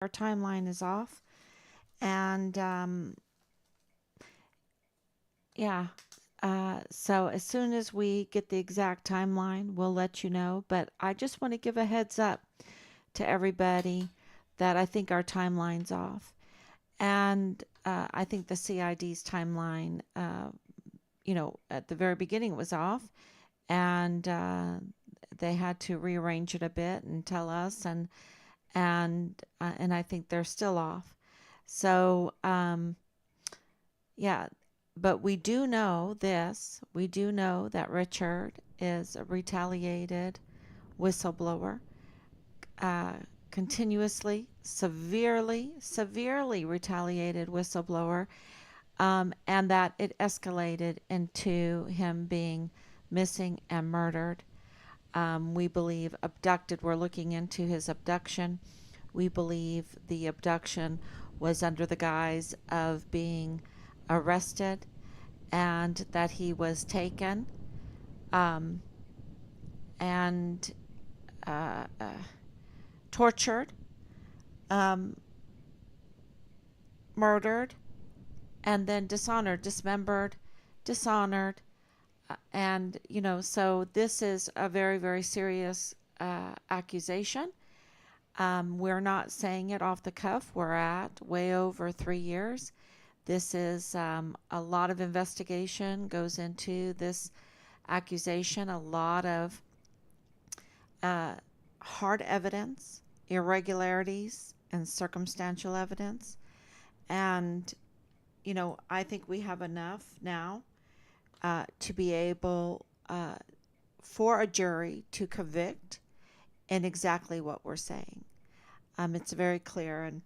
our timeline is off. And yeah, so as soon as we get the exact timeline, we'll let you know. But I just want to give a heads up to everybody that I think our timeline's off. And I think the CID's timeline, at the very beginning was off. And they had to rearrange it a bit and tell us. And I think they're still off. So, yeah, but we do know this. We do know that Richard is a retaliated whistleblower, uh, continuously, severely retaliated whistleblower, and that it escalated into him being missing and murdered. We believe abducted. We're looking into his abduction. We believe the abduction was under the guise of being arrested and that he was taken um, and uh, uh, tortured, um, murdered, and then dishonored, dismembered, dishonored. So this is a very, very serious accusation. We're not saying it off the cuff. We're at way over 3 years. This is a lot of investigation goes into this accusation, a lot of uh, hard evidence, irregularities, and circumstantial evidence. And, I think we have enough now to be able for a jury to convict in exactly what we're saying. It's very clear. And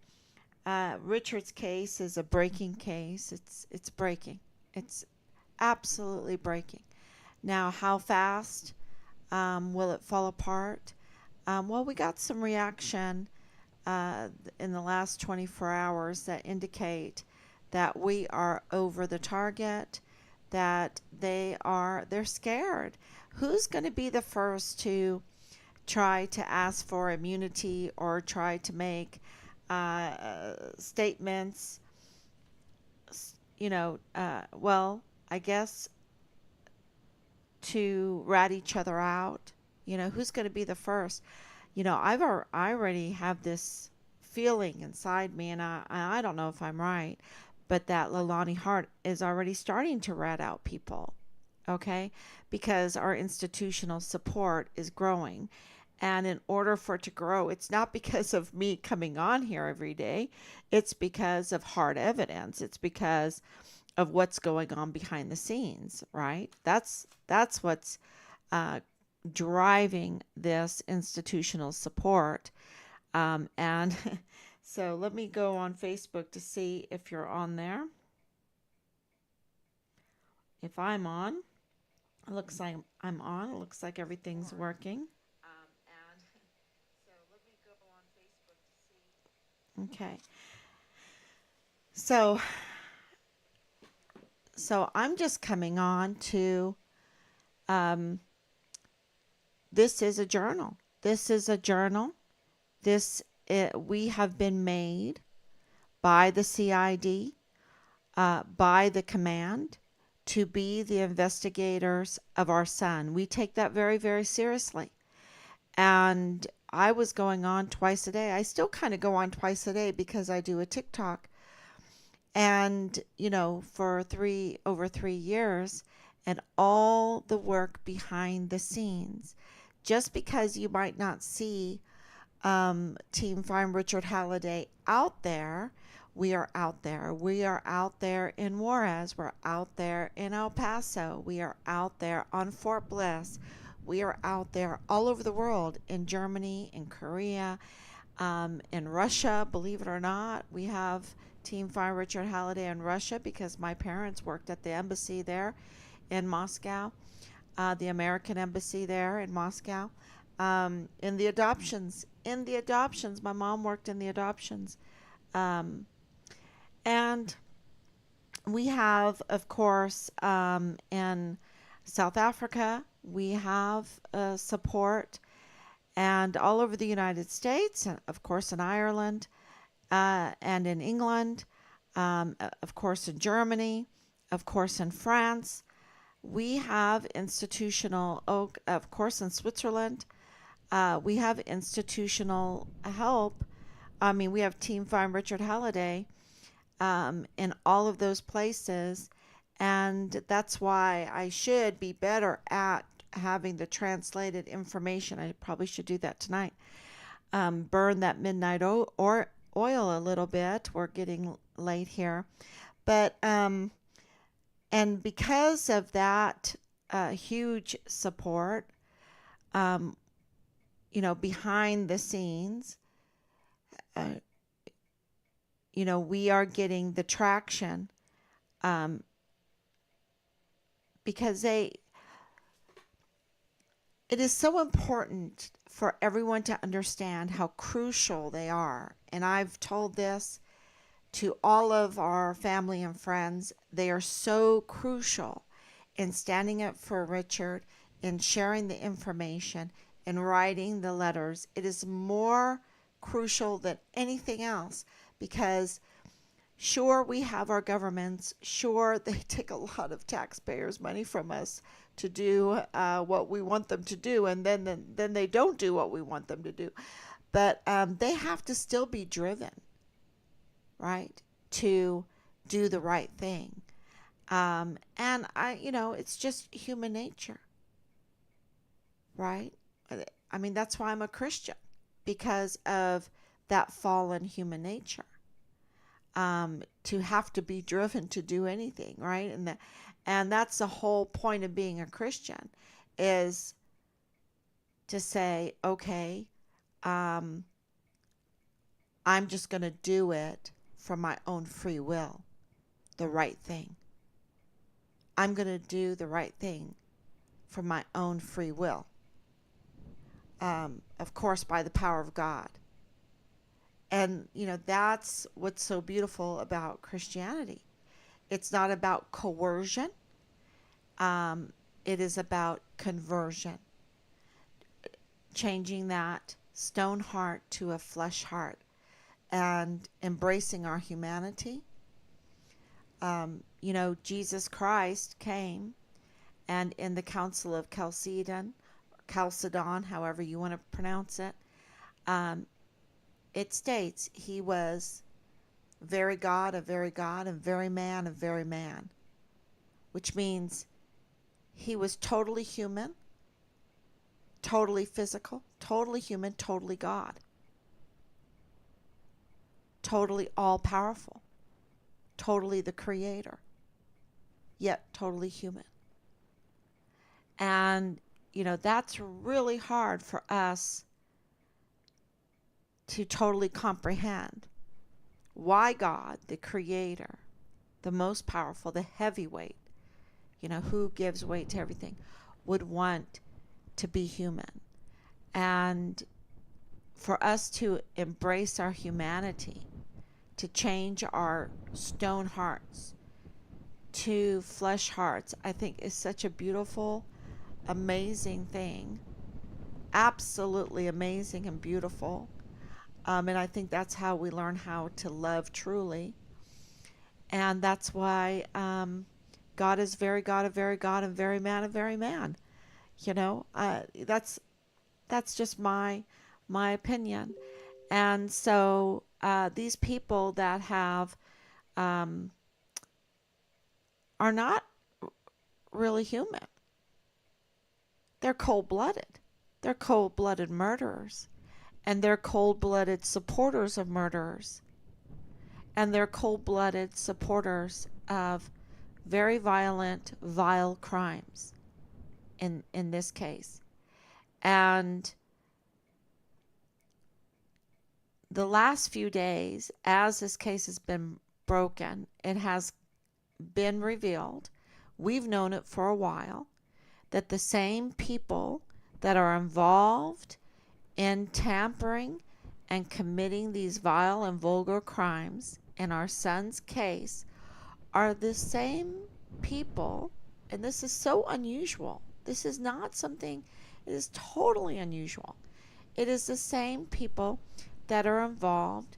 Richard's case is a breaking case. It's breaking. It's absolutely breaking. Now, how fast will it fall apart? Well, we got some reaction in the last 24 hours that indicate that we are over the target, that they're scared. Who's going to be the first to try to ask for immunity or try to make statements? Well, I guess to rat each other out. Who's going to be the first? I already have this feeling inside me, and I don't know if I'm right, but that Lalani Hart is already starting to rat out people, okay? Because our institutional support is growing. And in order for it to grow, it's not because of me coming on here every day. It's because of hard evidence. It's because of what's going on behind the scenes, right? That's what's uh, driving this institutional support. And so let me go on Facebook to see if you're on there. If I'm on, it looks like I'm on. It looks like everything's working. And so let me go on Facebook to see. Okay. So I'm just coming on to um, this is a journal. This is a journal. We have been made by the CID, by the command, to be the investigators of our son. We take that very, very seriously. And I was going on twice a day. I still kind of go on twice a day because I do a TikTok. And, for over 3 years, and all the work behind the scenes. Just because you might not see Team Find Richard Halliday out there, we are out there. We are out there in Juarez. We're out there in El Paso. We are out there on Fort Bliss. We are out there all over the world, in Germany, in Korea, in Russia. Believe it or not, we have Team Find Richard Halliday in Russia because my parents worked at the embassy there in Moscow, the American embassy there in Moscow. In the adoptions, my mom worked in the adoptions. Um, and we have, of course, in South Africa, we have support, and all over the United States, and of course in Ireland, and in England, of course in Germany, of course in France. We have institutional, oh, of course in Switzerland, we have institutional help. I mean, we have Team Farm Richard Halliday in all of those places. And that's why I should be better at having the translated information. I probably should do that tonight. Burn that midnight or oil a little bit. We're getting late here. But, and because of that huge support, um, behind the scenes, uh, we are getting the traction um, because it is so important for everyone to understand how crucial they are. And I've told this to all of our family and friends. They are so crucial in standing up for Richard, in sharing the information, in writing the letters. It is more crucial than anything else because sure, we have our governments. Sure, they take a lot of taxpayers' money from us to do what we want them to do, and then they don't do what we want them to do. But they have to still be driven, right, to do the right thing. And it's just human nature, right? I mean, that's why I'm a Christian, because of that fallen human nature. To have to be driven to do anything, right? And that's the whole point of being a Christian, is to say, okay, I'm just going to do it from my own free will, the right thing. I'm going to do the right thing from my own free will. Of course, by the power of God. And, that's what's so beautiful about Christianity. It's not about coercion. It is about conversion. Changing that stone heart to a flesh heart and embracing our humanity. Jesus Christ came, and in the Council of Chalcedon, however you want to pronounce it, it states he was very God of very God and very man of very man, which means he was totally human, totally physical, totally human, totally God, totally all-powerful, totally the creator, yet totally human. And, that's really hard for us to totally comprehend why God, the creator, the most powerful, the heavyweight, who gives weight to everything, would want to be human. And for us to embrace our humanity, to change our stone hearts to flesh hearts, I think is such a beautiful, amazing thing. Absolutely amazing and beautiful. And I think that's how we learn how to love truly. And that's why God is very God of very God and very man of very man. That's just my opinion. And so these people that have are not really human. They're cold-blooded. They're cold-blooded murderers. And they're cold-blooded supporters of murderers. And they're cold-blooded supporters of very violent, vile crimes in this case. And the last few days, as this case has been broken, it has been revealed, we've known it for a while, that the same people that are involved in tampering and committing these vile and vulgar crimes in our son's case are the same people, and this is so unusual. This is not something, it is totally unusual. It is the same people that are involved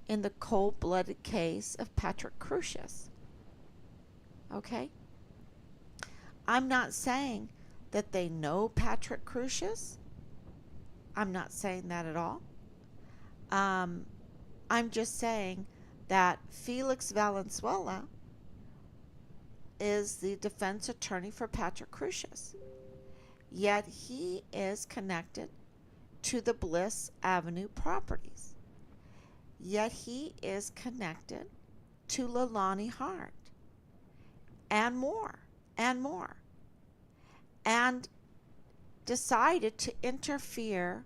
in the cold-blooded case of Patrick Crusius. Okay? I'm not saying that they know Patrick Crusius. I'm not saying that at all. I'm just saying that Felix Valenzuela is the defense attorney for Patrick Crusius. Yet he is connected to the Bliss Avenue properties. Yet he is connected to Leilani Hart. And more, and more. And decided to interfere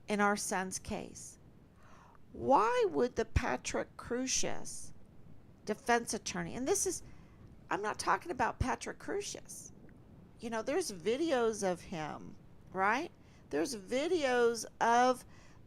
in our son's case. Why would the Patrick Crusius defense attorney, and this is, I'm not talking about Patrick Crusius. You know, there's videos of him, right? There's videos of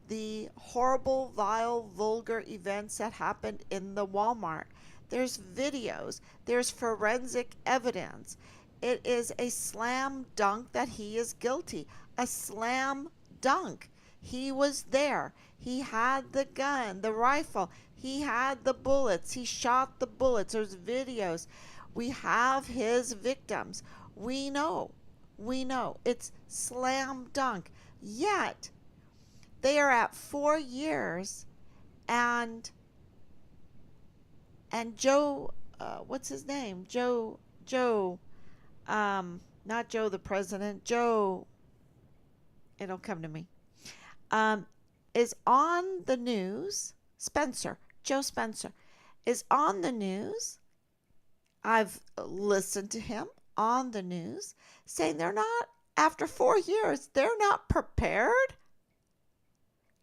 the horrible, vile, vulgar events that happened in the Walmart. There's videos. There's forensic evidence. It is a slam dunk that he is guilty. A slam dunk. He was there. He had the gun, the rifle. He had the bullets. He shot the bullets. There's videos. We have his victims. We know. It's slam dunk. Yet, they are at 4 years, and Joe, what's his name? Not Joe the president, Joe, it'll come to me, is on the news. Joe Spencer is on the news. I've listened to him on the news saying they're not, after 4 years, they're not prepared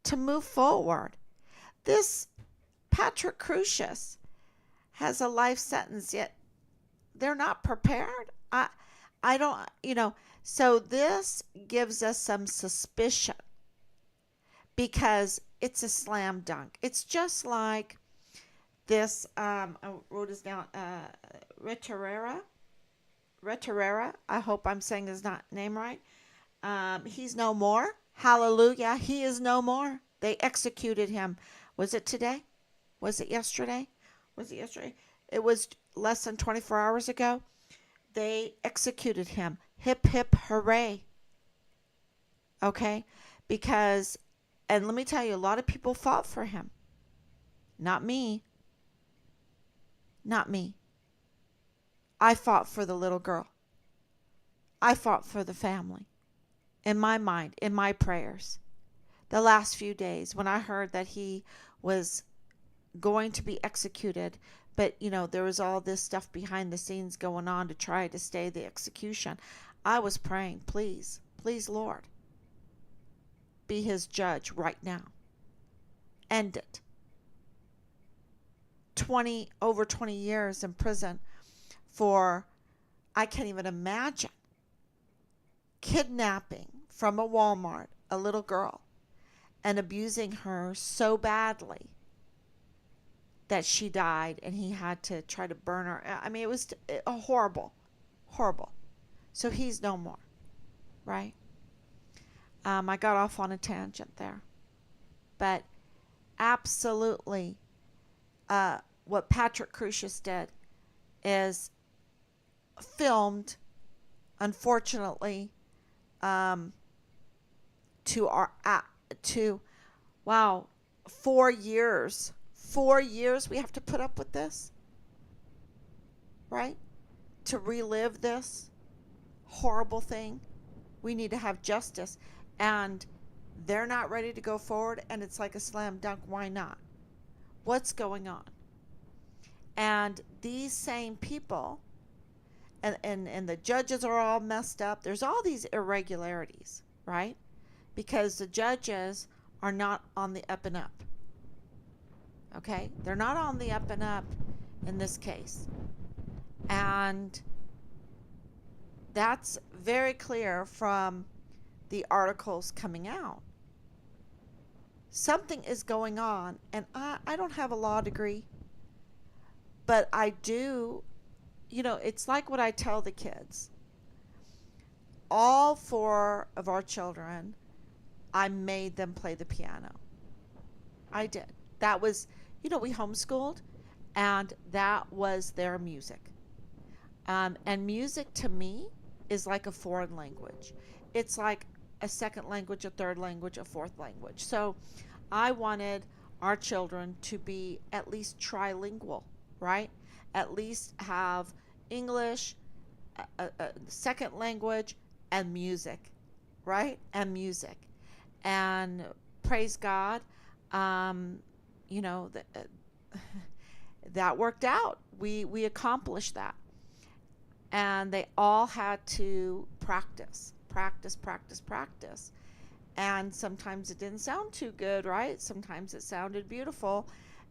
to move forward. This Patrick Crusius has a life sentence, yet they're not prepared. I don't, so this gives us some suspicion because it's a slam dunk. It's just like this, I wrote this down, Reterera. I hope I'm saying his name right. He's no more. Hallelujah. He is no more. They executed him. Was it today? Was it yesterday? It was less than 24 hours ago. They executed him. Hip, hip, hooray. Okay? Because, and let me tell you, a lot of people fought for him. Not me. I fought for the little girl. I fought for the family. In my mind, in my prayers. The last few days when I heard that he was going to be executed, but there was all this stuff behind the scenes going on to try to stay the execution. I was praying, please, Lord, be his judge right now. End it. Over 20 years in prison for, I can't even imagine, kidnapping from a Walmart a little girl and abusing her so badly that she died and he had to try to burn her. I mean, it was horrible. So he's no more, right? I got off on a tangent there. But absolutely, what Patrick Crusius did is filmed, unfortunately, to 4 years. 4 years we have to put up with this, right? To relive this horrible thing. We need to have justice. And they're not ready to go forward, and it's like a slam dunk. Why not? What's going on? And these same people, and the judges are all messed up. There's all these irregularities, right? Because the judges are not on the up and up. Okay? They're not on the up and up in this case. And that's very clear from the articles coming out. Something is going on, and I don't have a law degree, but I do, it's like what I tell the kids. All 4 of our children, I made them play the piano. I did. That was, we homeschooled, and that was their music. And music to me is like a foreign language. It's like a second language, a third language, a fourth language. So I wanted our children to be at least trilingual, right? At least have English, a second language, and music, right? And music. And praise God, um, you know, that worked out. We accomplished that. And they all had to practice, practice, practice, practice. And sometimes it didn't sound too good, right? Sometimes it sounded beautiful.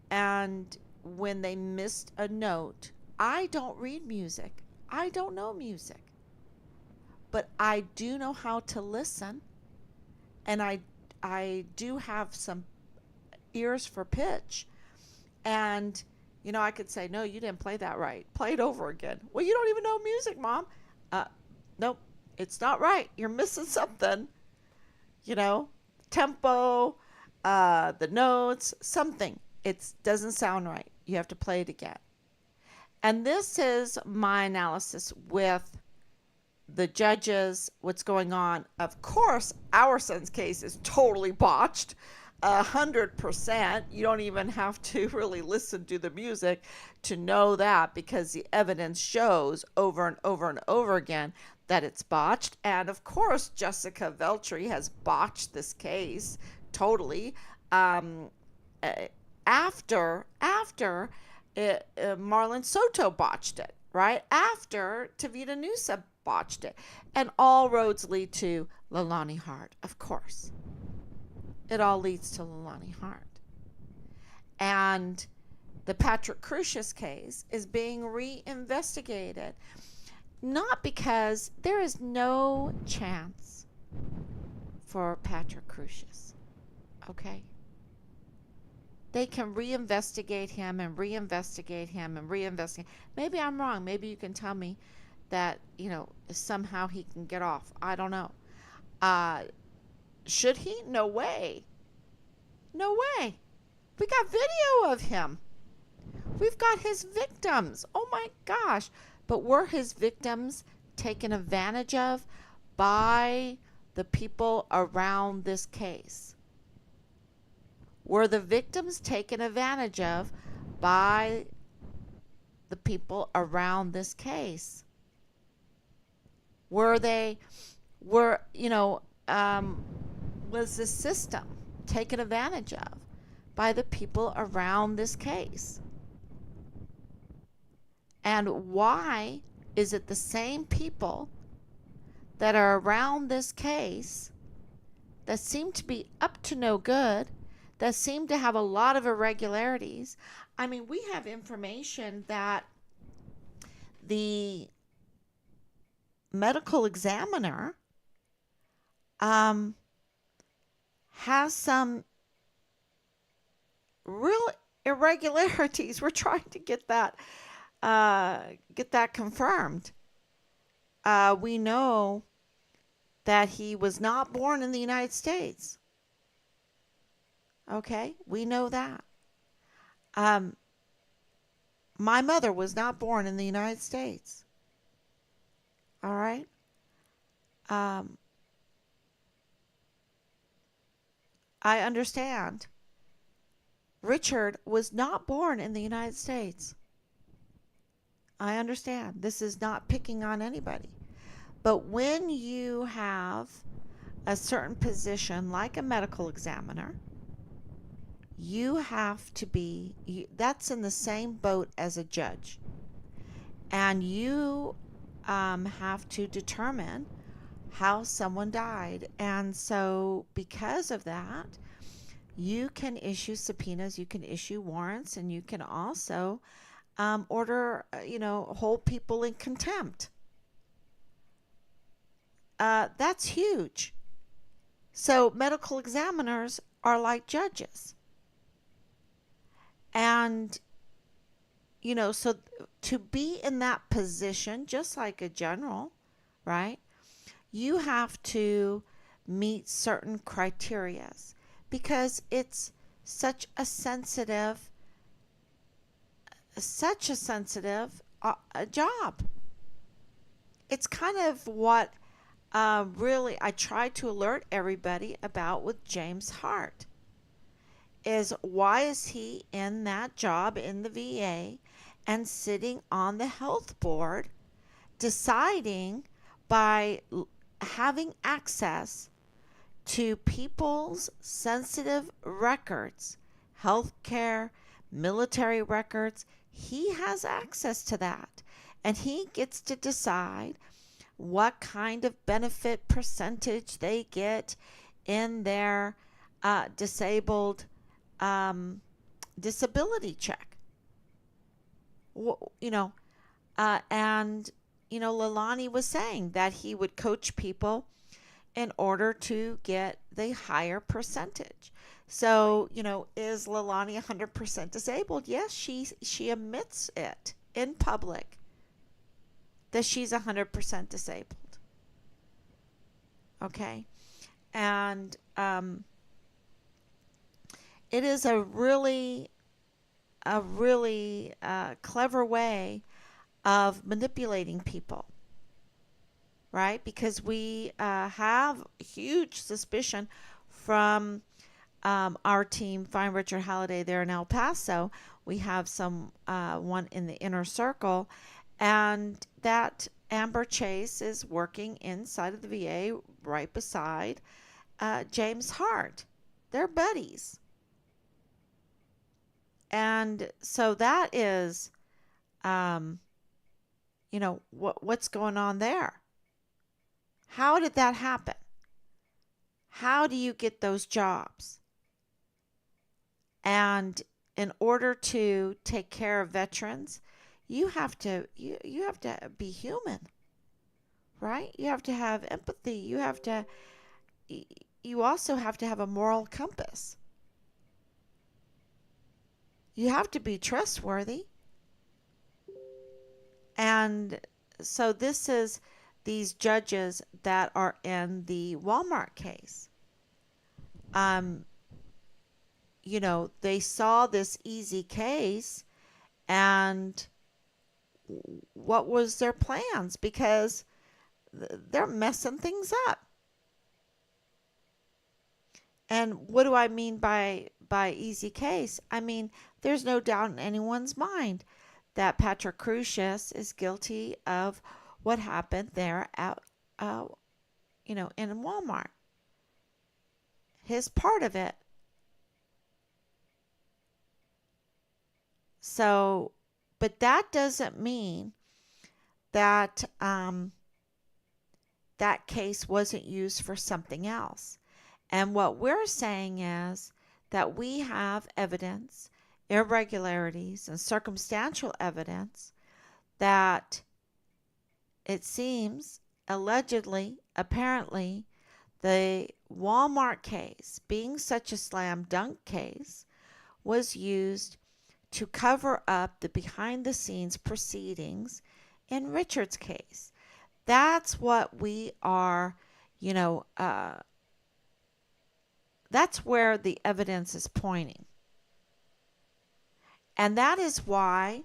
And when they missed a note, I don't read music. I don't know music. But I do know how to listen, and I do have some ears for pitch. And I could say, "No, you didn't play that right. Play it over again." "Well, you don't even know music, Mom." uh nope, it's not right. You're missing something. Tempo, the notes, something. It doesn't sound right. You have to play it again. And this is my analysis with the judges, what's going on. Of course, our son's case is totally botched. 100%. You don't even have to really listen to the music to know that, because the evidence shows over and over and over again that it's botched. And of course, Jessica Veltri has botched this case totally. After Marlon Soto botched it, right? After Tavita Nusa botched it. And all roads lead to Leilani Hart, of course. It all leads to Leilani Hart. And the Patrick Crusius case is being reinvestigated. Not because there is no chance for Patrick Crusius. Okay? They can reinvestigate him and reinvestigate him and reinvestigate. Maybe I'm wrong. Maybe you can tell me that, somehow he can get off. I don't know. Should he? No way. No way. We got video of him. We've got his victims. Oh my gosh. But were his victims taken advantage of by the people around this case? Were the victims taken advantage of by the people around this case? Was the system taken advantage of by the people around this case? And why is it the same people that are around this case that seem to be up to no good, that seem to have a lot of irregularities? I mean, we have information that the medical examiner has some real irregularities. We're trying to get that confirmed. We know that he was not born in the United States. Okay, we know that. My mother was not born in the United States. All right. I understand. Richard was not born in the United States. I understand. This is not picking on anybody. But when you have a certain position like a medical examiner, you have to be, that's in the same boat as a judge. And you have to determine how someone died. And so because of that, you can issue subpoenas, you can issue warrants, and you can also order, hold people in contempt. That's huge. So medical examiners are like judges. And, so to be in that position, just like a general, right, you have to meet certain criterias, because it's such a sensitive such a sensitive job. It's kind of what really I try to alert everybody about with James Hart is why is he in that job in the VA and sitting on the health board deciding by having access to people's sensitive records, healthcare, military records. He has access to that. And he gets to decide what kind of benefit percentage they get in their disabled disability check. You know, and, Lalani was saying that he would coach people in order to get the higher percentage. So, is Lalani 100% disabled? Yes, she admits it in public that she's 100% disabled. Okay? And it is a really clever way of manipulating people, right? Because we have huge suspicion from our team, Find Richard Halliday, there in El Paso. We have some one in the inner circle, and that Amber Chase is working inside of the VA right beside James Hart. They're buddies. And so that is, um, what's going on there? How did that happen? How do you get those jobs? And in order to take care of veterans, you have to be human, right? You have to have empathy. You also have to have a moral compass. You have to be trustworthy. And so this is these judges that are in the Walmart case. Um, they saw this easy case and what was their plans because they're messing things up. And what do I mean by easy case? I mean, there's no doubt in anyone's mind that Patrick Crucius is guilty of what happened there at in Walmart. His part of it. So, but that doesn't mean that that case wasn't used for something else. And what we're saying is that we have evidence, irregularities, and circumstantial evidence that it seems, allegedly, apparently, the Walmart case, being such a slam dunk case, was used to cover up the behind the scenes proceedings in Richard's case. That's what we are, that's where the evidence is pointing. And that is why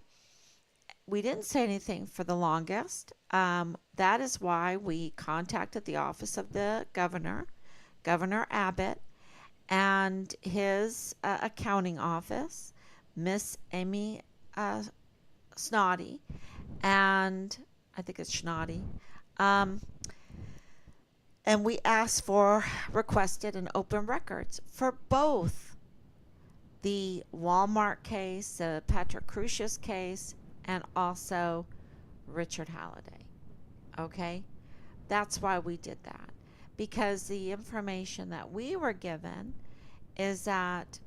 we didn't say anything for the longest. That is why we contacted the office of the governor, Governor Abbott, and his accounting office, Miss Amy Snoddy, and I think it's Schnoddy. And we asked for, requested an open records for both the Walmart case, the Patrick Crucius case, and also Richard Halliday. Okay? That's why we did that. Because the information that we were given is that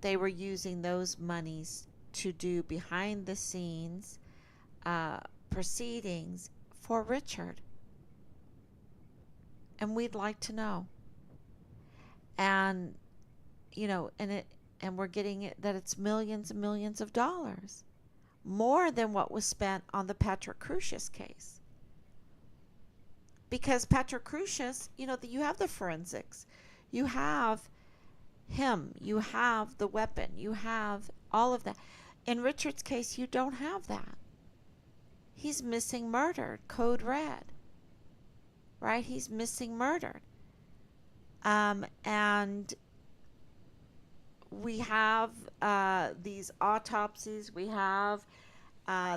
they were using those monies to do behind the scenes proceedings for Richard. And we'd like to know. And and we're getting it that it's millions and millions of dollars, more than what was spent on the Patrick Crucius case. Because Patrick Crucius, you have the forensics, you have him, you have the weapon, you have all of that. In Richard's case, you don't have that. He's missing murdered, code red, right? He's missing murdered. And we have these autopsies, we have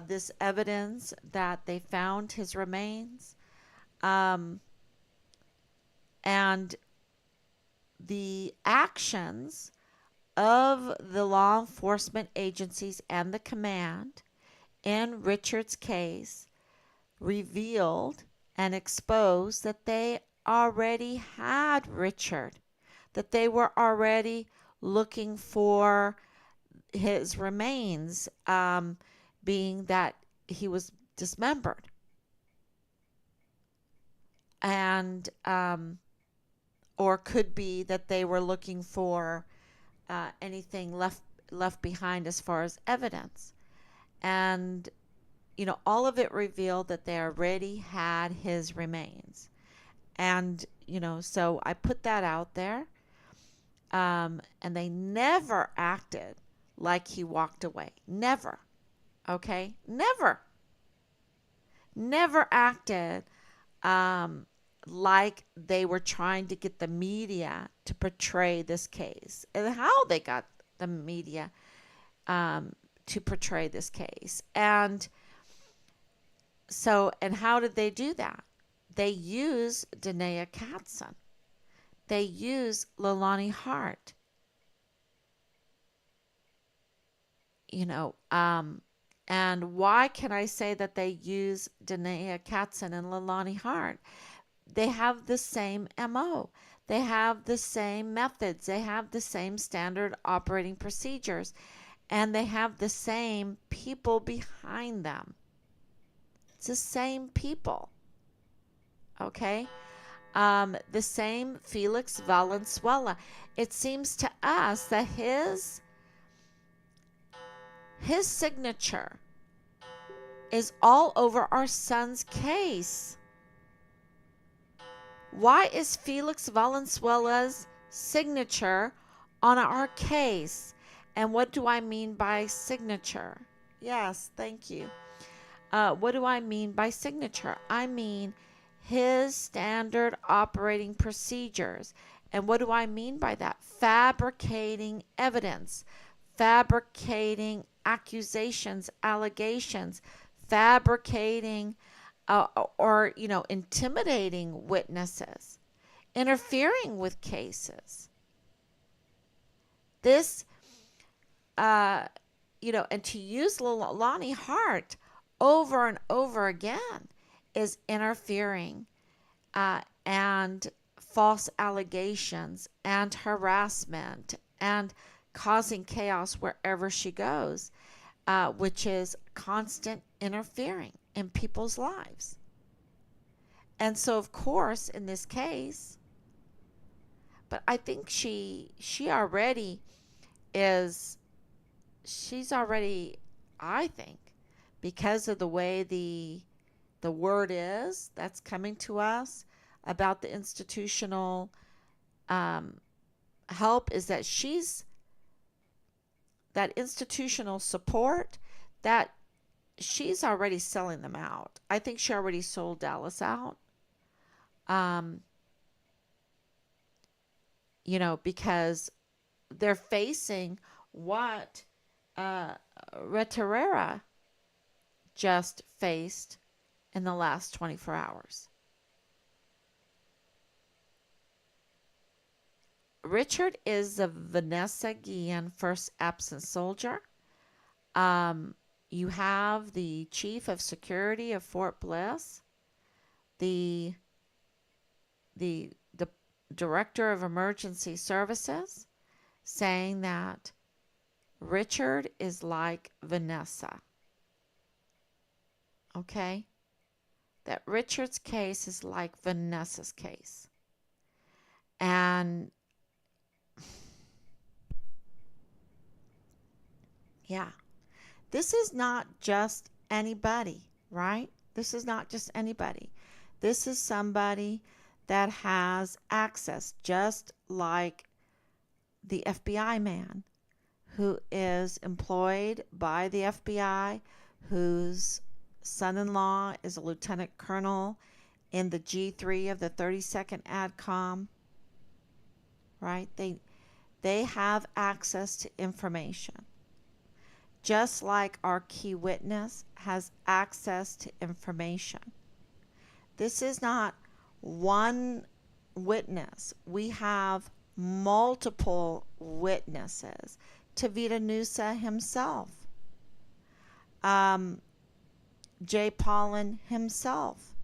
this evidence that they found his remains. Um, and the actions of the law enforcement agencies and the command in Richard's case revealed and exposed that they already had Richard, that they were already looking for his remains, being that he was dismembered. And, or could be that they were looking for anything left behind as far as evidence. And, all of it revealed that they already had his remains. And, so I put that out there. And they never acted like he walked away. Never. Okay? Never. Never acted like they were trying to get the media to portray this case. And how they got the media to portray this case. And so, and how did they do that? They use Danae Katzen. They use Leilani Hart. And why can I say that they use Danae Katzen and Leilani Hart? They have the same MO. They have the same methods. They have the same standard operating procedures. And they have the same people behind them. It's the same people. Okay? The same Felix Valenzuela. It seems to us that his signature is all over our son's case. Why is Felix Valenzuela's signature on our case? And what do I mean by signature? Yes, thank you. What do I mean by signature? I mean his standard operating procedures. And what do I mean by that? Fabricating evidence, fabricating accusations, allegations, fabricating or intimidating witnesses, interfering with cases. This, and to use Leilani Hart over and over again is interfering and false allegations and harassment and causing chaos wherever she goes, which is constant interfering in people's lives. And so, of course, in this case, but I think she already is, she's already, I think, because of the way the word is that's coming to us about the institutional help, is that that institutional support, that she's already selling them out. I think she already sold Dallas out. Because they're facing what Reterera just faced in the last 24 hours. Richard is the Vanessa Guillen first absent soldier. You have the chief of security of Fort Bliss, the director of emergency services, saying that Richard is like Vanessa. Okay? That Richard's case is like Vanessa's case. And yeah, this is not just anybody, right? This is not just anybody. This is somebody that has access, just like the FBI man who is employed by the FBI, whose son-in-law is a lieutenant colonel in the G3 of the 32nd ADCOM, right? They have access to information, just like our key witness has access to information. This is not one witness. We have multiple witnesses. Tavita Nusa himself, Jay Pollan himself,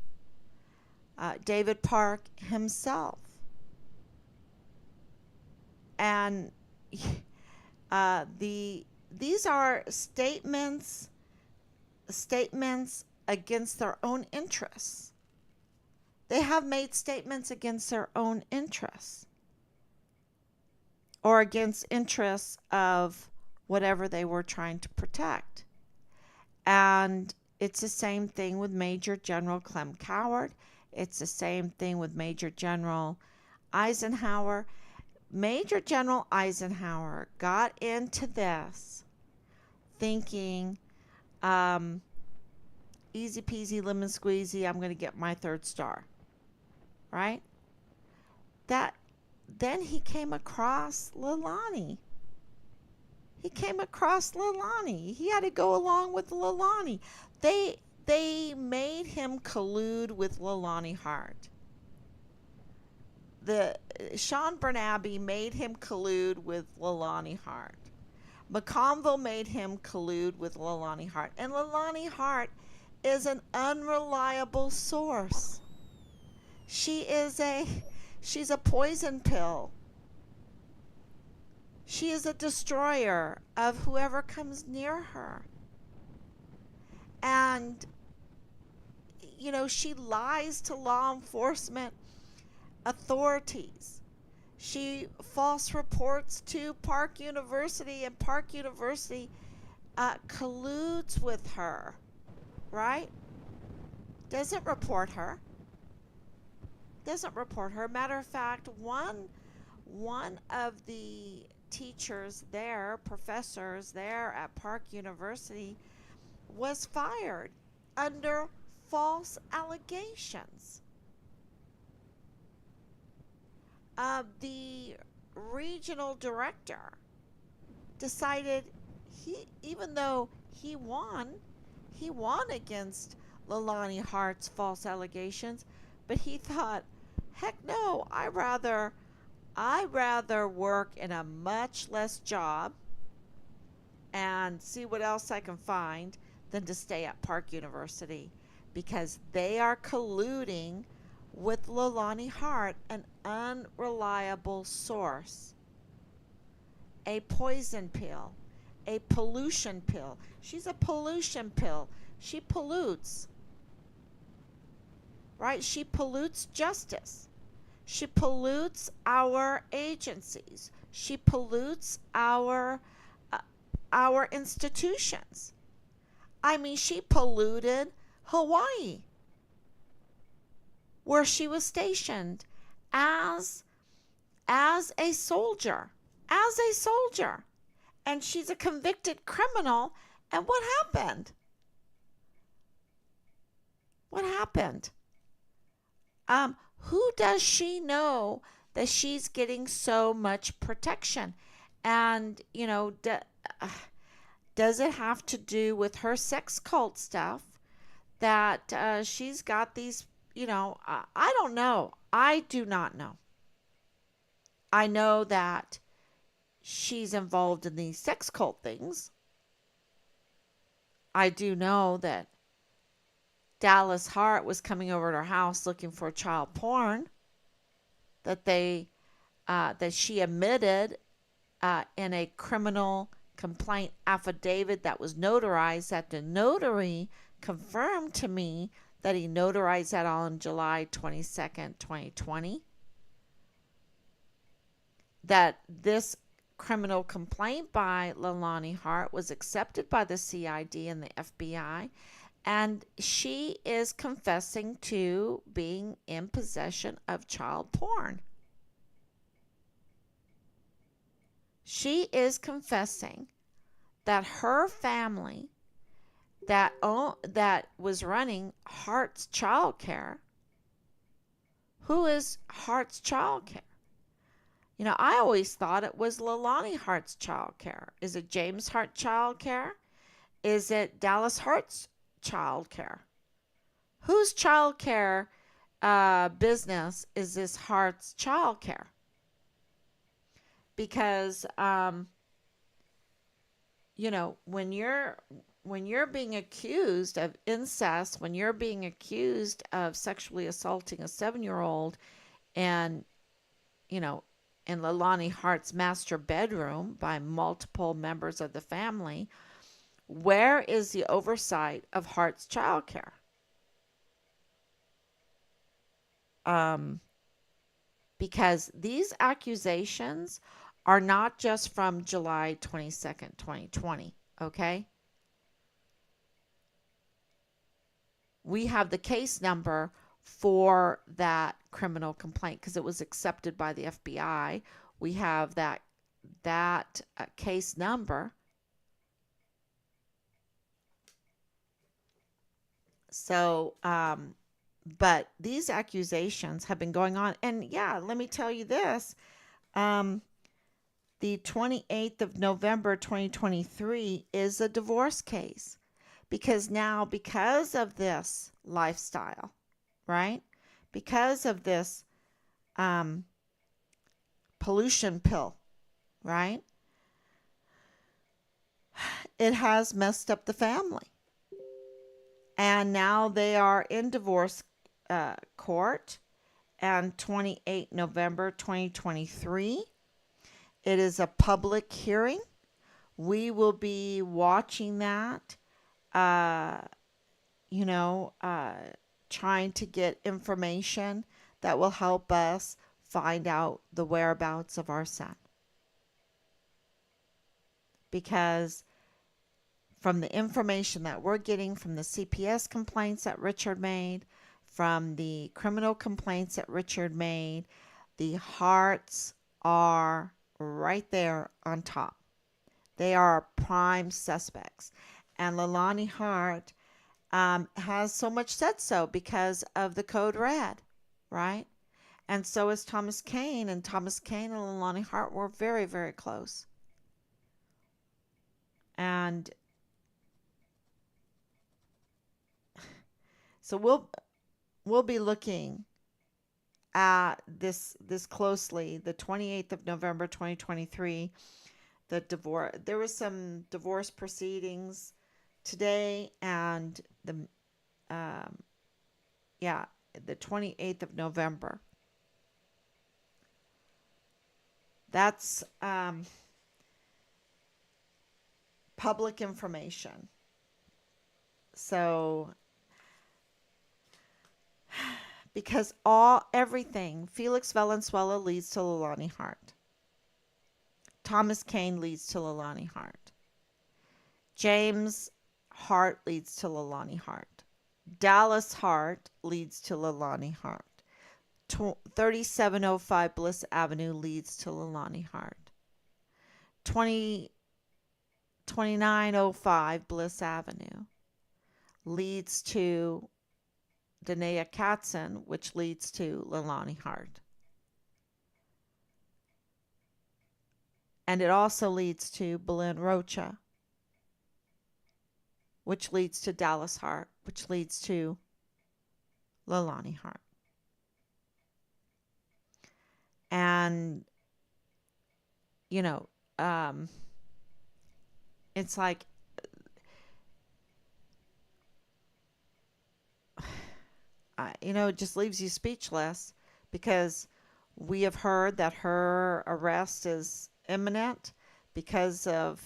David Park himself, and these are statements against their own interests. They have made statements against their own interests, or against interests of whatever they were trying to protect. And it's the same thing with Major General Clem Coward. It's the same thing with Major General Eisenhower. Major General Eisenhower got into this thinking, easy peasy lemon squeezy, I'm going to get my 3rd star, right? Then he came across Leilani. He had to go along with Leilani. They made him collude with Leilani Hart. Sean Bernabe made him collude with Leilani Hart. McConville made him collude with Leilani Hart. And Leilani Hart is an unreliable source. She's a poison pill. She is a destroyer of whoever comes near her. And, she lies to law enforcement authorities. She false reports to Park University, and Park University colludes with her, right? Doesn't report her. Matter of fact, one of the teachers there, professors there at Park University, was fired under false allegations. The regional director decided even though he won against Leilani Hart's false allegations, but he thought, heck no, I rather work in a much less job and see what else I can find than to stay at Park University, because they are colluding with Leilani Hart, an unreliable source, a poison pill, a pollution pill. She's a pollution pill. She pollutes, right? She pollutes justice. She pollutes our agencies. She pollutes our institutions. I mean, she polluted Hawaii, where she was stationed as a soldier. And she's a convicted criminal. And what happened? Who does she know that she's getting so much protection? And, does it have to do with her sex cult stuff that she's got these, I don't know. I do not know. I know that she's involved in these sex cult things. I do know that Dallas Hart was coming over to her house looking for child porn that she admitted in a criminal complaint affidavit that was notarized, that the notary confirmed to me that he notarized that on July 22nd, 2020. That this criminal complaint by Leilani Hart was accepted by the CID and the FBI, and she is confessing to being in possession of child porn. She is confessing that her family that was running Heart's Child Care. Who is Heart's Child Care? I always thought it was Leilani Hart's Child Care. Is it James Hart Child Care? Is it Dallas Hart's Child Care? Whose child care business is this Hart's Child Care? Because when you're being accused of incest, when you're being accused of sexually assaulting a 7-year-old, and you know in Leilani Hart's master bedroom by multiple members of the family, where is the oversight of Hart's Child Care? Because these accusations are not just from July 22nd, 2020, okay? We have the case number for that criminal complaint because it was accepted by the FBI. We have that case number. So, but these accusations have been going on. And yeah, let me tell you this. The 28th of November, 2023 is a divorce case because of this lifestyle, right? Because of this pollution pill, right? It has messed up the family. And now they are in divorce court. And 28 November 2023, it is a public hearing. We will be watching that, trying to get information that will help us find out the whereabouts of our son. Because from the information that we're getting from the CPS complaints that Richard made, from the criminal complaints that Richard made, the Harts are right there on top. They are prime suspects. And Leilani Hart has so much said so because of the code red, right? And so is Thomas Kane. And Thomas Kane and Leilani Hart were very, very close. And so we'll be looking at this closely. The 28th of November 2023, the divorce. There was some divorce proceedings today, and the 28th of November. That's public information. So because everything, Felix Valenzuela leads to Leilani Hart. Thomas Kane leads to Leilani Hart. James Hart leads to Leilani Hart. Dallas Hart leads to Leilani Hart. 3705 Bliss Avenue leads to Leilani Hart. 2905 Bliss Avenue leads to Danae Katzen, which leads to Leilani Hart. And it also leads to Belen Rocha, which leads to Dallas Hart, which leads to Leilani Hart. And, it's like, it just leaves you speechless because we have heard that her arrest is imminent because of,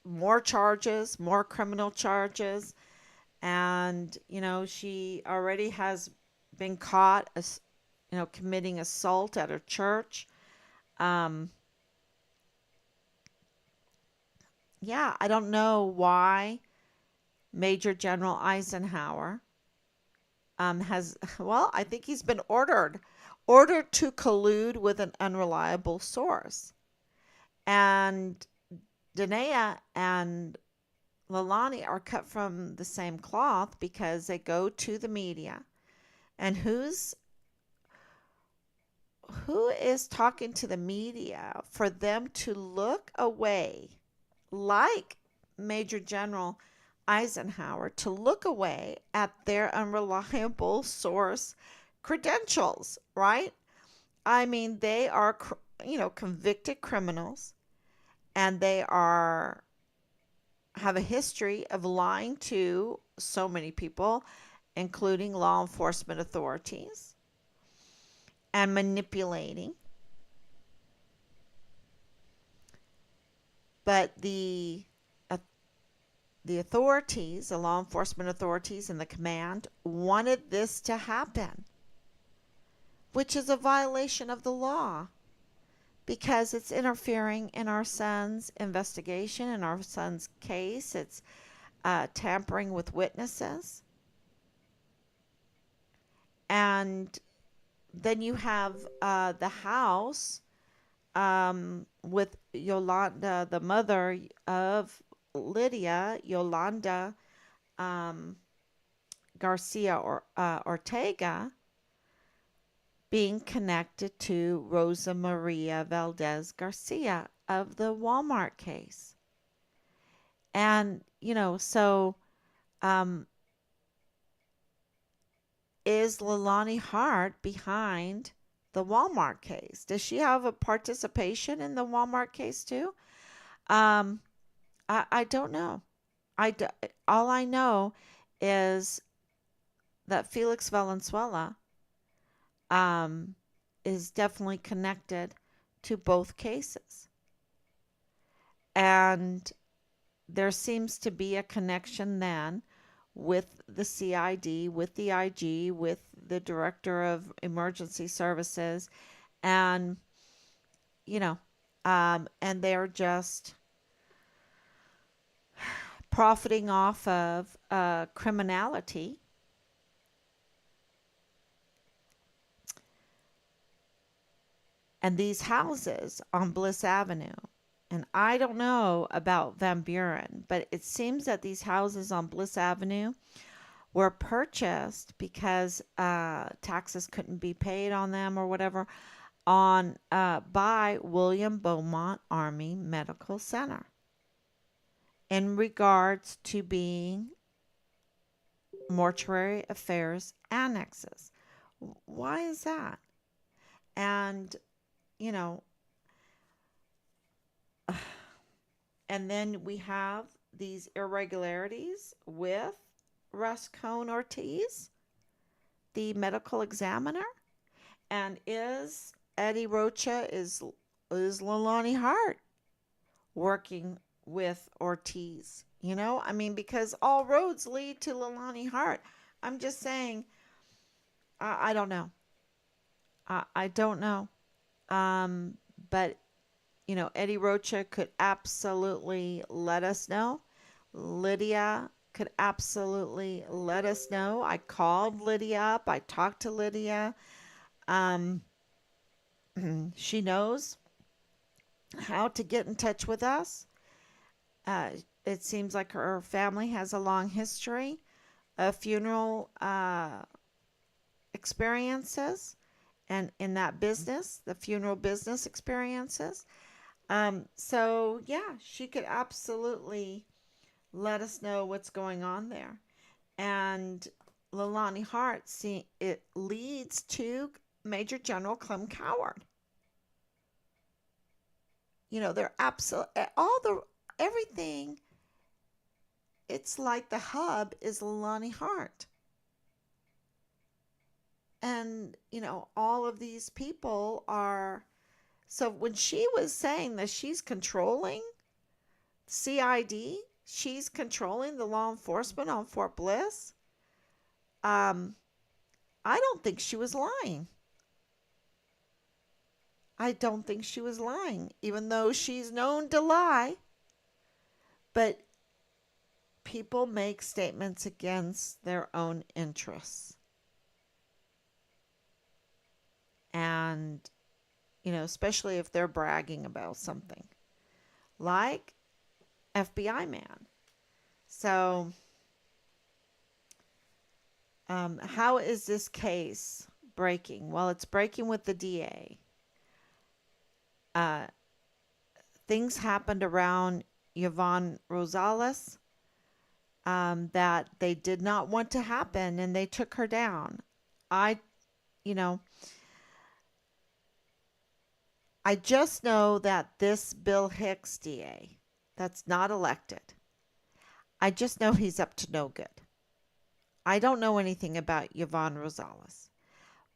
more charges, more criminal charges. And, she already has been caught as, committing assault at her church. I don't know why Major General Eisenhower I think he's been ordered to collude with an unreliable source. And Danae and Leilani are cut from the same cloth because they go to the media. And who is talking to the media for them to look away, like Major General Eisenhower, to look away at their unreliable source credentials, right? I mean, they are, convicted criminals, and they are have a history of lying to so many people, including law enforcement authorities, and manipulating. But uh, the authorities, the law enforcement authorities, and the command wanted this to happen, which is a violation of the law because it's interfering in our son's investigation, in our son's case. It's tampering with witnesses. And then you have the House with Yolanda, the mother of Lydia, Yolanda um, Garcia Ortega, being connected to Rosa Maria Valdez Garcia of the Walmart case. And, so um, is Leilani Hart behind the Walmart case? Does she have a participation in the Walmart case too? Um, I don't know. I d- all I know is that Felix Valenzuela um, is definitely connected to both cases. And there seems to be a connection then with the CID, with the IG, with the Director of Emergency Services, and, you know, and they're just profiting off of criminality. And these houses on Bliss Avenue, and I don't know about Van Buren, but it seems that these houses on Bliss Avenue were purchased because taxes couldn't be paid on them or whatever on by William Beaumont Army Medical Center in regards to being mortuary affairs annexes. Why is that? And you know, and then we have these irregularities with Ruscone Ortiz, the medical examiner, and is Eddie Rocha is Leilani Hart working with Ortiz? I mean, because all roads lead to Leilani Hart. I'm just saying, I don't know. I don't know. Um, but Eddie Rocha could absolutely let us know. Lydia could absolutely let us know. I called Lydia up. I talked to Lydia. Um, she knows how to get in touch with us. Uh, it seems like her family has a long history of funeral experiences and in that business, the funeral business experiences. So yeah, she could absolutely let us know what's going on there. And Leilani Hart, see, it leads to Major General Clem Coward. They're absolutely all the everything. It's like the hub is Leilani Hart. And, all of these people are. So when she was saying that she's controlling CID, she's controlling the law enforcement on Fort Bliss, um, I don't think she was lying. I don't think she was lying, even though she's known to lie. But people make statements against their own interests. And, especially if they're bragging about something. Like FBI man. So, how is this case breaking? Well, it's breaking with the DA. Uh, Things happened around Yvonne Rosales that they did not want to happen, and they took her down. I, you know, I just know that this Bill Hicks DA that's not elected, I just know he's up to no good. I don't know anything about Yvonne Rosales,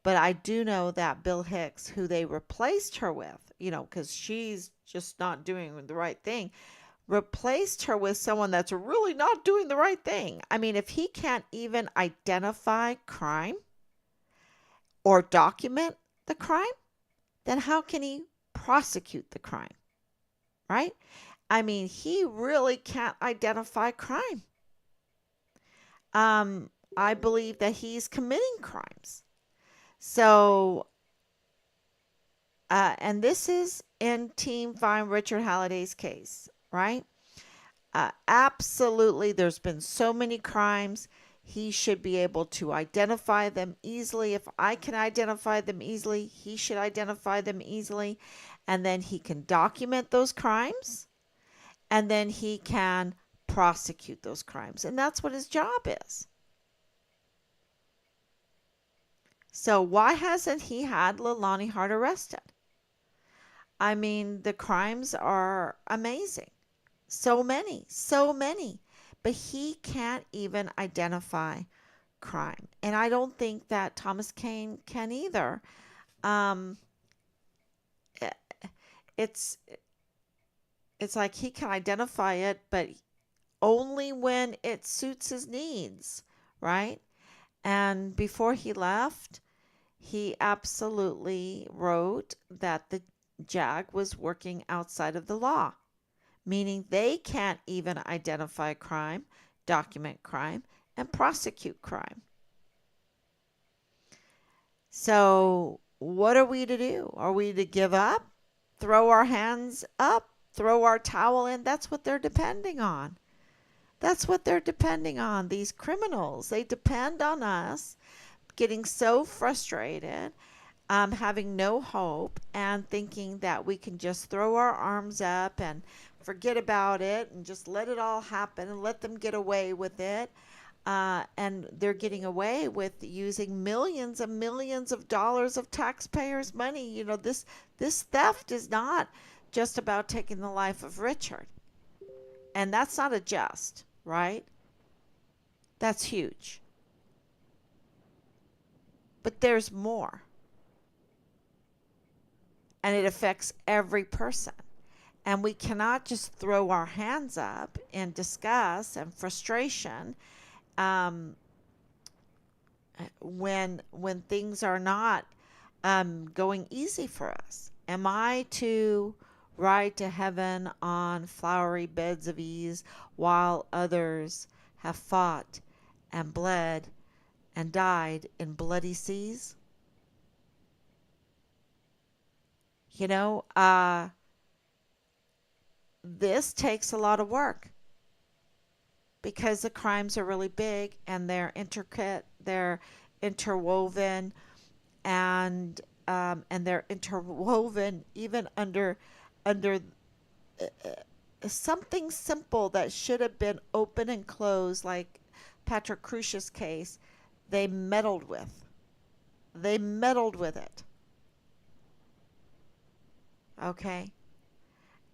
but I do know that Bill Hicks, who they replaced her with, because she's just not doing the right thing, replaced her with someone that's really not doing the right thing. I mean, if he can't even identify crime or document the crime, then how can he prosecute the crime, right? I mean, he really can't identify crime. I believe that he's committing crimes. So, and this is in Team Fine Richard Halliday's case, right? Absolutely, there's been so many crimes. He should be able to identify them easily. If I can identify them easily, he should identify them easily. And then he can document those crimes. And then he can prosecute those crimes. And that's what his job is. So why hasn't he had Leilani Hart arrested? I mean, the crimes are amazing. So many, so many. But he can't even identify crime. And I don't think that Thomas Kane can either. Um, eh, it's it's like he can identify it, but only when it suits his needs, right? And before he left, he absolutely wrote that the JAG was working outside of the law, meaning they can't even identify crime, document crime, and prosecute crime. So, what are we to do? Are we to give up? Throw our hands up? Throw our towel in? That's what they're depending on. That's what they're depending on. These criminals, they depend on us getting so frustrated, having no hope, and thinking that we can just throw our arms up and forget about it and just let it all happen and let them get away with it. And they're getting away with using millions and millions of dollars of taxpayers' money. This theft is not just about taking the life of Richard, and that's not a just, right? That's huge. But there's more, and it affects every person. And we cannot just throw our hands up in disgust and frustration um, when things are not going easy for us. Am I to ride to heaven on flowery beds of ease while others have fought and bled and died in bloody seas? You know, this takes a lot of work because the crimes are really big and they're intricate, they're interwoven, and they're interwoven even under something simple that should have been open and closed, like Patrick Crucia's case. They meddled with. They meddled with it. Okay,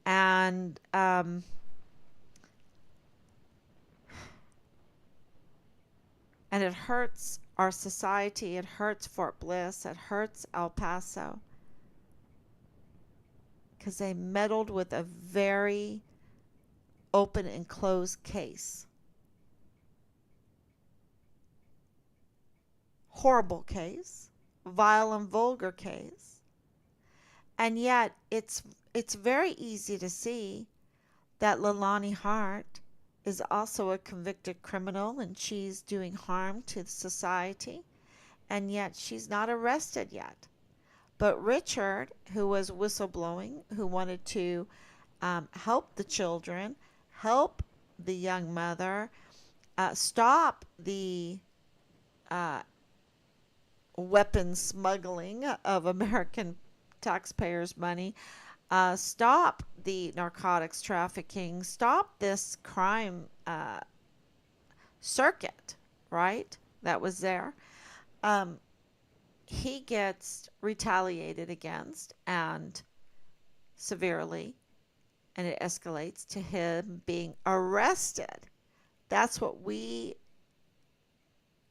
and and it hurts our society. It hurts Fort Bliss. It hurts El Paso because they meddled with a very open and closed case. Horrible case, vile and vulgar case. And yet it's very easy to see that Leilani Hart is also a convicted criminal and she's doing harm to society, and yet she's not arrested yet. But Richard, who was whistleblowing, who wanted to help the children, help the young mother, stop the uh, weapons smuggling of American taxpayers' money, stop the narcotics trafficking, stop this crime circuit, right? That was there. Um, he gets retaliated against and severely, and it escalates to him being arrested. That's what we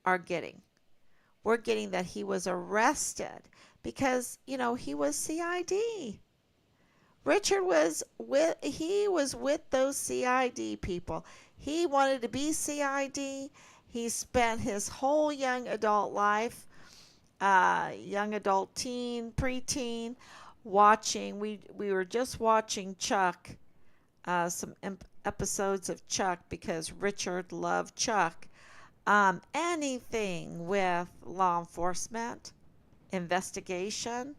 are getting. We're getting that he was arrested because, he was CID. Richard was with those CID people. He wanted to be CID. He spent his whole young adult life, young adult teen, preteen, watching. We were just watching Chuck, some episodes of Chuck because Richard loved Chuck. Anything with law enforcement, investigation,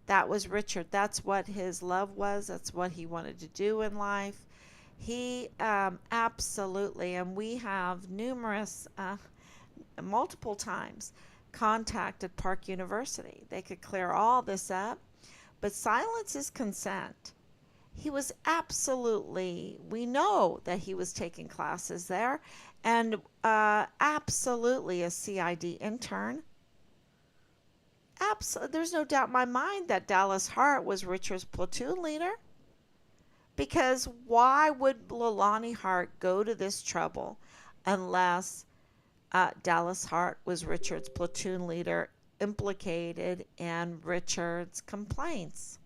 that was Richard. That's what his love was. That's what he wanted to do in life. He absolutely, and we have multiple times, contacted Park University. They could clear all this up, but silence is consent. He was absolutely, we know that he was taking classes there, and absolutely a CID intern. Absolutely, there's no doubt in my mind that Dallas Hart was Richard's platoon leader. Because why would Leilani Hart go to this trouble unless Dallas Hart was Richard's platoon leader, implicated in Richard's complaints?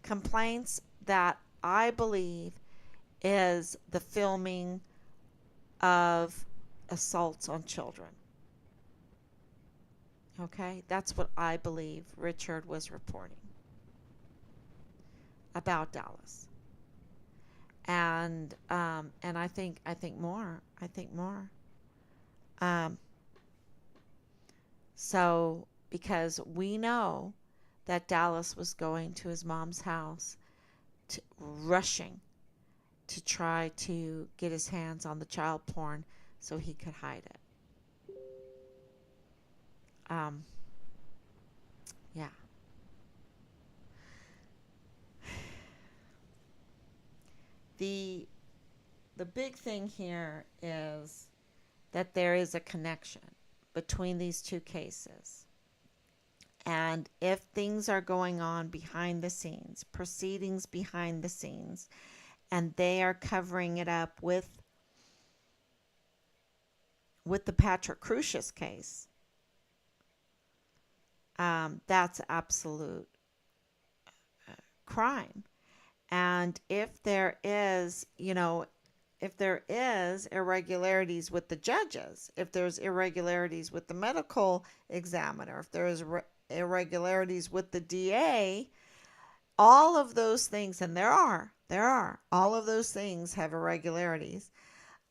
Complaints that I believe is the filming of assaults on children. Okay, that's what I believe Richard was reporting about Dallas, and I think more. I think more. Um, so because we know that Dallas was going to his mom's house, rushing to try to get his hands on the child porn so he could hide it. Um, yeah. The the big thing here is that there is a connection between these two cases. And if things are going on behind the scenes, proceedings behind the scenes, and they are covering it up with the Patrick Crucius case, that's absolute crime. And if there is irregularities with the judges, if there's irregularities with the medical examiner, if there's irregularities with the DA, all of those things, and all of those things have irregularities.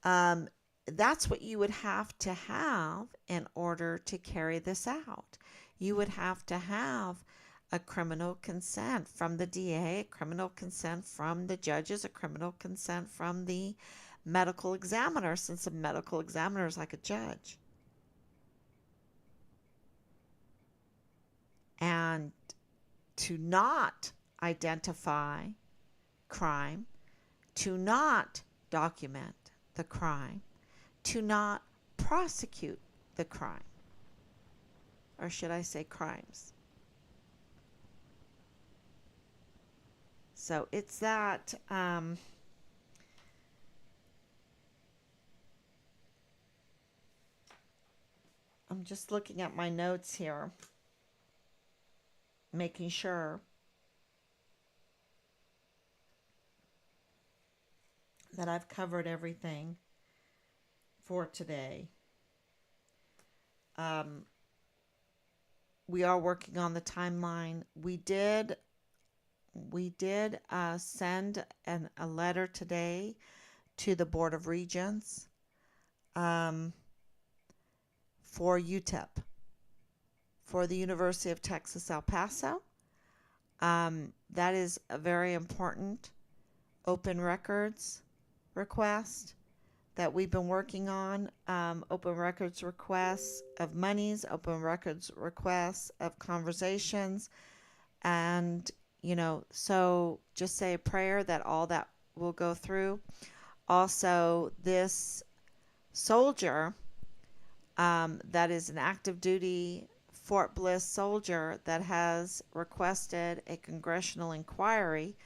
That's what you would have to have in order to carry this out. You would have to have a criminal consent from the DA, a criminal consent from the judges, a criminal consent from the medical examiner, since a medical examiner is like a judge. And to not identify crime, to not document the crime, to not prosecute the crime, or should I say crimes. So it's that I'm just looking at my notes here, making sure that I've covered everything for today. We are working on the timeline. We did send a letter today to the Board of Regents for UTEP, for the University of Texas El Paso. That is a very important open records request that we've been working on, open records requests of monies, open records requests of conversations, and so just say a prayer that all that will go through. Also, this soldier, that is an active duty Fort Bliss soldier that has requested a congressional inquiry,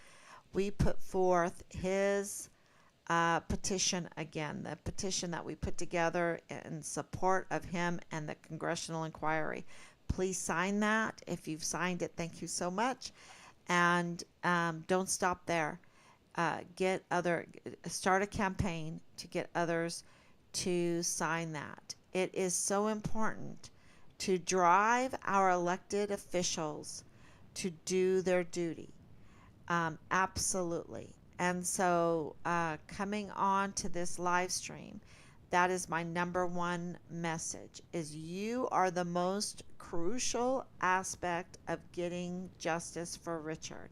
we put forth his petition again, the petition that we put together in support of him and the congressional inquiry. Please sign that. If you've signed it, thank you so much. And don't stop there. Start a campaign to get others to sign that. It is so important to drive our elected officials to do their duty. Absolutely. And so, coming on to this live stream, that is my number one message: is you are the most crucial aspect of getting justice for Richard.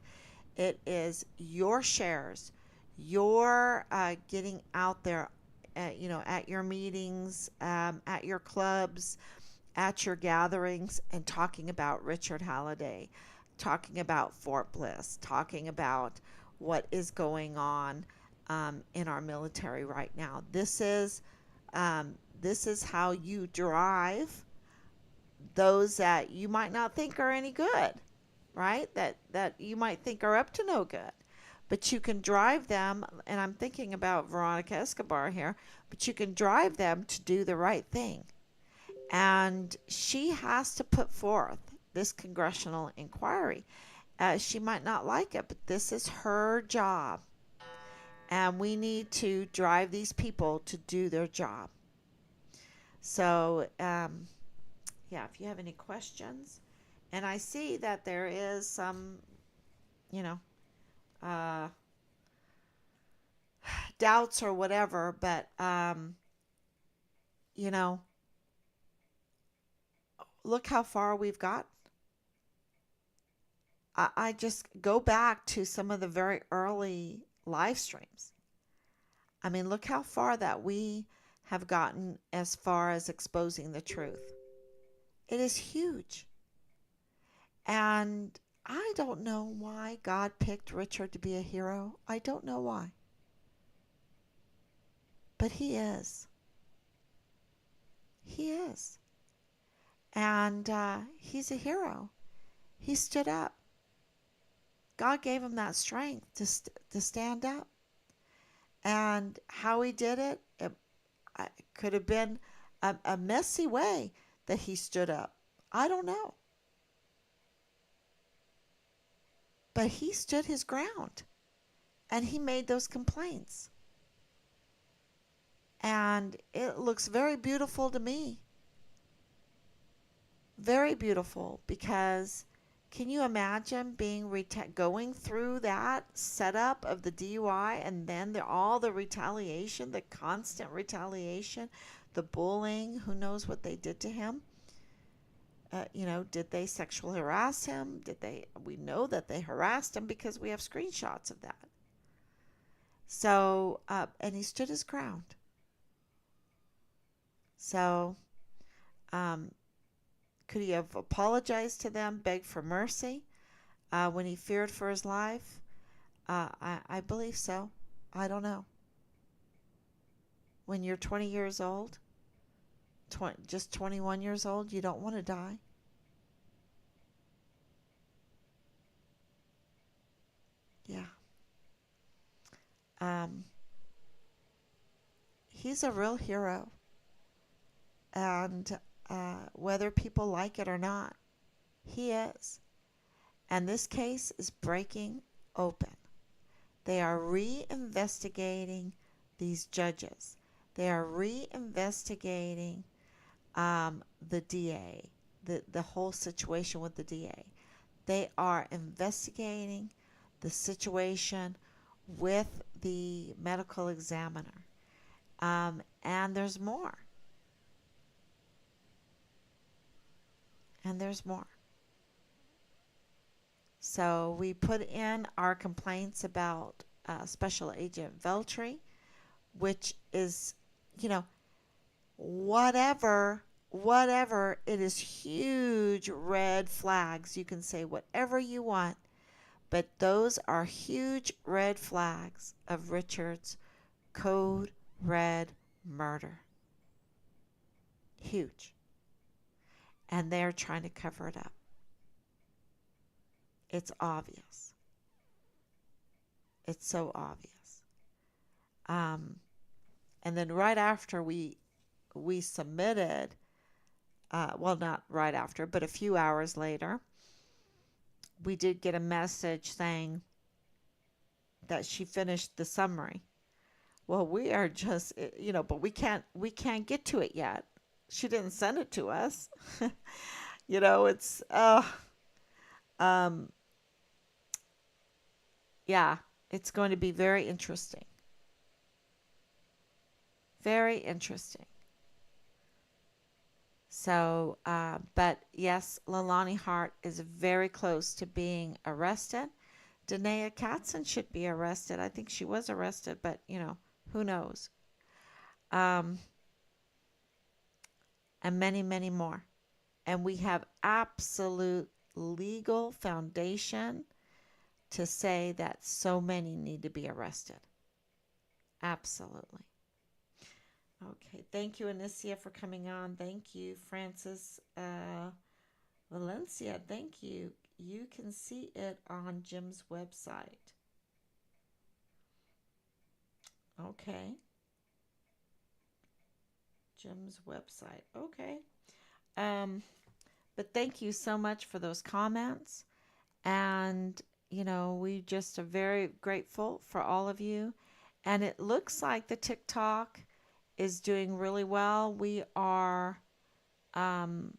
It is your shares, your getting out there, at your meetings, at your clubs, at your gatherings, and talking about Richard Halliday, talking about Fort Bliss, talking about what is going on in our military right now. This is how you drive those that you might not think are any good, right? That you might think are up to no good. But you can drive them, and I'm thinking about Veronica Escobar here, but you can drive them to do the right thing. And she has to put forth this congressional inquiry. She might not like it, but this is her job. And we need to drive these people to do their job. So, yeah, if you have any questions, and I see that there is some, you know, uh, doubts or whatever, but, you know, look how far we've got. I just go back to some of the very early live streams. I mean, look how far that we have gotten as far as exposing the truth. It is huge. And I don't know why God picked Richard to be a hero. I don't know why. But he is. He is. And he's a hero. He stood up. God gave him that strength to stand up. And how he did it, it could have been a messy way that he stood up. I don't know. But he stood his ground. And he made those complaints. And it looks very beautiful to me. Very beautiful, because can you imagine going through that setup of the DUI, and then all the retaliation, the constant retaliation, the bullying? Who knows what they did to him? Did they sexually harass him? We know that they harassed him because we have screenshots of that. So, and he stood his ground. So, could he have apologized to them, begged for mercy when he feared for his life? I believe so. I don't know. When you're 20 years old, just 21 years old, you don't want to die. Yeah. He's a real hero. And whether people like it or not, he is. And this case is breaking open. They are reinvestigating these judges. They are reinvestigating the DA, the whole situation with the DA. They are investigating the situation with the medical examiner. And there's more. And there's more. So we put in our complaints about Special Agent Veltri, which is, you know, whatever, it is huge red flags. You can say whatever you want, but those are huge red flags of Richard's code red murder. Huge. And they're trying to cover it up. It's obvious. It's so obvious. Um, and then right after we submitted, well, not right after, but a few hours later, we did get a message saying that she finished the summary. Well, we are just, but we can't get to it yet. She didn't send it to us. It's um yeah, it's going to be very interesting. Very interesting. So, but yes, Lalani Hart is very close to being arrested. Danae Katzen should be arrested. I think she was arrested, but who knows? Um, and many, many more. And we have absolute legal foundation to say that so many need to be arrested. Absolutely. Okay. Thank you, Anicia, for coming on. Thank you, Francis Valencia. Thank you. You can see it on Jim's website. Okay. Jim's website. Okay. Um, but thank you so much for those comments. And, we just are very grateful for all of you. And it looks like the TikTok is doing really well. Um,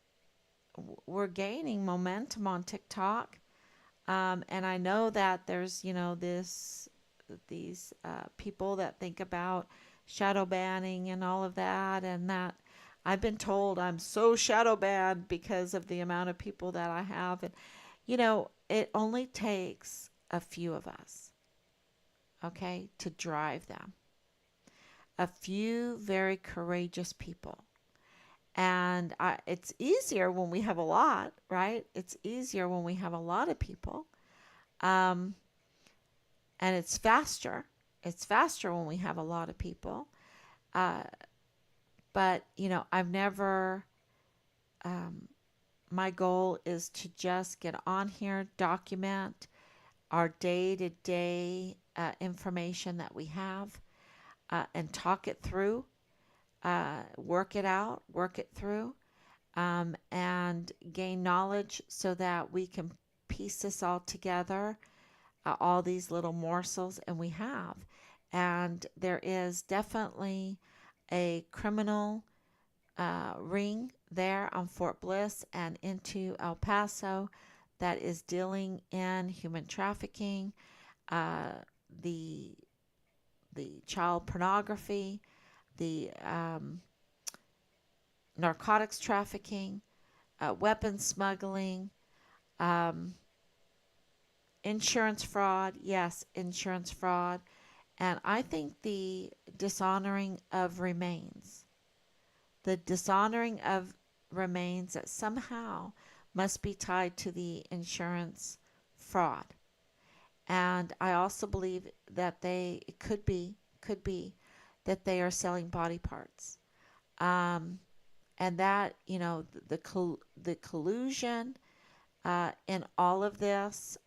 we're gaining momentum on TikTok. And I know that there's, these people that think about shadow banning and all of that, and that I've been told I'm so shadow banned because of the amount of people that I have. And, it only takes a few of us, okay, to drive them. A few very courageous people. And it's easier when we have a lot, right? It's easier when we have a lot of people. Um, and it's faster. It's faster when we have a lot of people. Uh, but, I've never, um, my goal is to just get on here, document our day to day information that we have, and talk it through, work it out, work it through, and gain knowledge so that we can piece this all together, all these little morsels, and we have. And there is definitely a criminal ring there on Fort Bliss and into El Paso that is dealing in human trafficking, uh, the child pornography, the narcotics trafficking, weapons smuggling, um, insurance fraud. Yes, insurance fraud. And I think the dishonoring of remains, the dishonoring of remains that somehow must be tied to the insurance fraud. And I also believe that it could be that they are selling body parts. Um, and that, the collusion in all of this,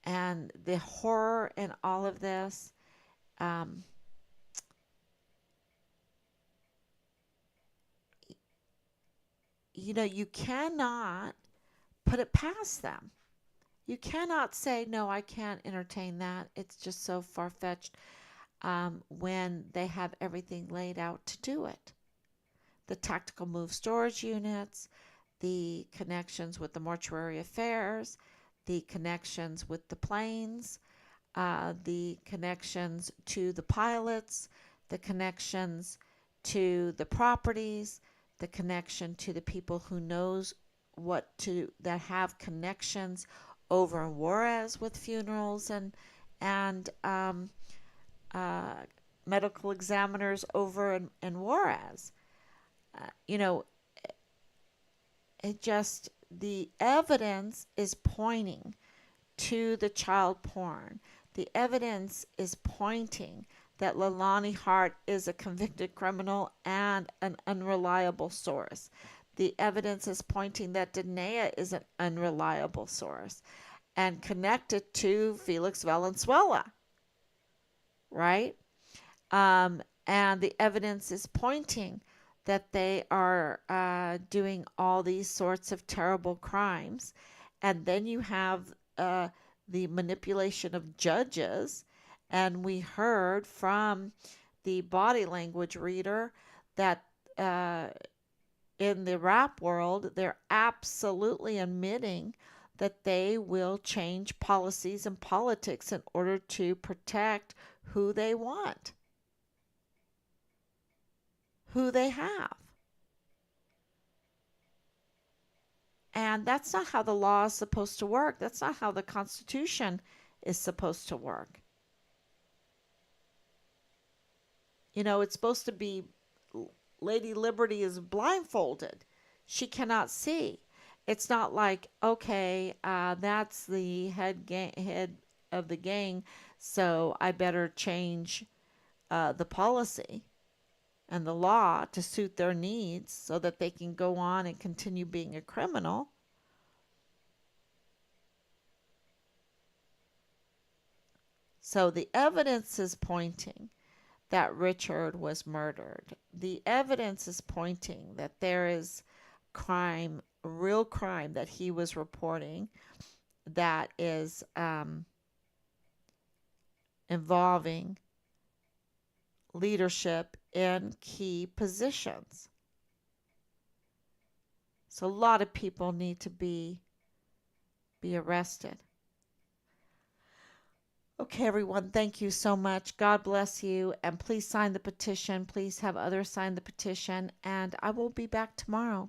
and the horror in all of this, um, you cannot put it past them. You cannot say, no, I can't entertain that. It's just so far fetched, when they have everything laid out to do it. The tactical move storage units, the connections with the mortuary affairs, the connections with the planes, the connections to the pilots, the connections to the properties, the connection to the people who knows what to that have connections over in Juarez with funerals and uh, medical examiners over in Juarez. You know, it just, the evidence is pointing to the child porn. The evidence is pointing that Leilani Hart is a convicted criminal and an unreliable source. The evidence is pointing that Danae is an unreliable source and connected to Felix Valenzuela, right? And the evidence is pointing that they are doing all these sorts of terrible crimes. And then you have the manipulation of judges. And we heard from the body language reader that in the rap world, they're absolutely admitting that they will change policies and politics in order to protect who they want, who they have. And that's not how the law is supposed to work. That's not how the Constitution is supposed to work. You know, it's supposed to be Lady Liberty is blindfolded. She cannot see. It's not like, okay, that's the head of the gang, so I better change the policy and the law to suit their needs so that they can go on and continue being a criminal. So the evidence is pointing that Richard was murdered. The evidence is pointing that there is crime, real crime that he was reporting that is involving leadership in key positions. So a lot of people need to be arrested. Okay, everyone, thank you so much. God bless you. And please sign the petition. Please have others sign the petition. And I will be back tomorrow.